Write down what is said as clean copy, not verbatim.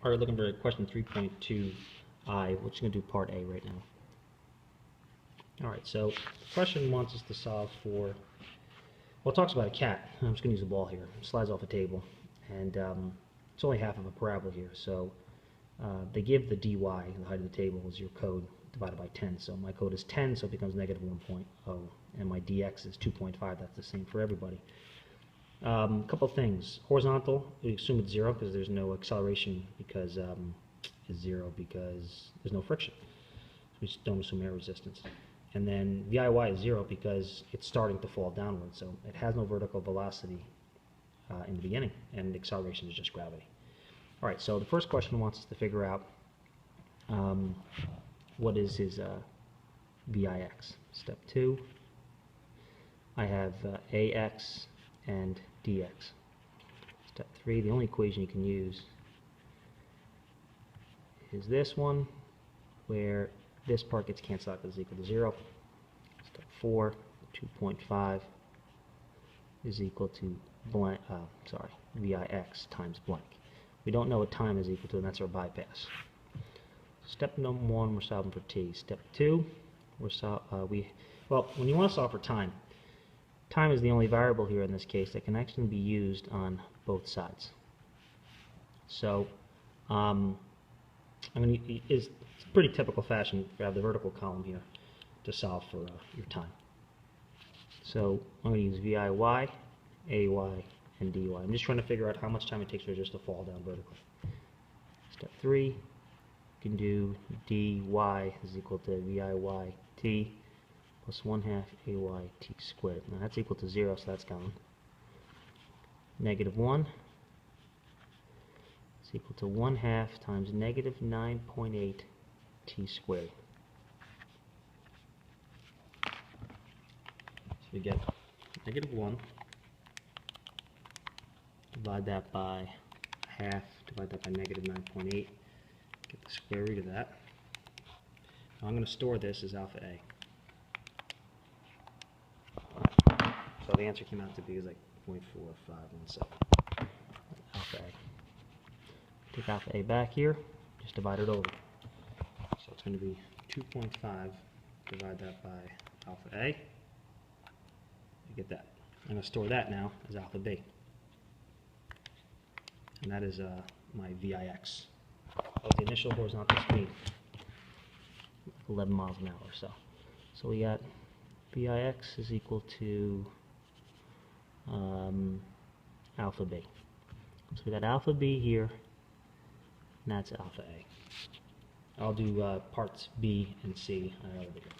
Alright, looking for question 3.2i. We're just going to do part A right now. Alright, so the question wants us to solve for, well, it talks about a cat. I'm just going to use a ball here. It slides off a table, and it's only half of a parabola here. So they give the dy, the height of the table, is your code divided by 10. So my code is 10, so it becomes negative 1.0, and my dx is 2.5. That's the same for everybody. A couple of things. Horizontal, we assume it's 0 because there's no acceleration, because it's 0 because there's no friction. So we just don't assume air resistance. And then VIY is 0 because it's starting to fall downward, so it has no vertical velocity in the beginning, and the acceleration is just gravity. Alright, so the first question wants us to figure out what is his VIX. Step 2, I have AX and dx. Step 3, the only equation you can use is this one, where this part gets canceled out because it's equal to 0. Step 4, 2.5 is equal to blank, VIX times blank. We don't know what time is equal to, and that's our bypass. Step number 1, we're solving for t. Step 2, well, when you want to solve for time is the only variable here in this case that can actually be used on both sides. So it's pretty typical fashion to have the vertical column here to solve for your time. So I'm going to use VIY, AY, and DY. I'm just trying to figure out how much time it takes for it just to fall down vertically. Step 3, you can do DY is equal to VIY t plus 1/2 AY t squared. Now that's equal to 0, so that's gone. Negative 1 is equal to 1/2 times negative 9.8 t squared. So we get negative 1, divide that by half, divide that by negative 9.8, get the square root of that. Now I'm going to store this as alpha A. So the answer came out to be like 0.4517. Alpha A. Take alpha A back here, just divide it over. So it's going to be 2.5, divide that by alpha A. You get that. I'm going to store that now as alpha B. And that is my VIX of the initial horizontal speed, 11 miles an hour or so. So we got VIX is equal to alpha B. So we got alpha B here, and that's alpha A. I'll do parts B and C another video.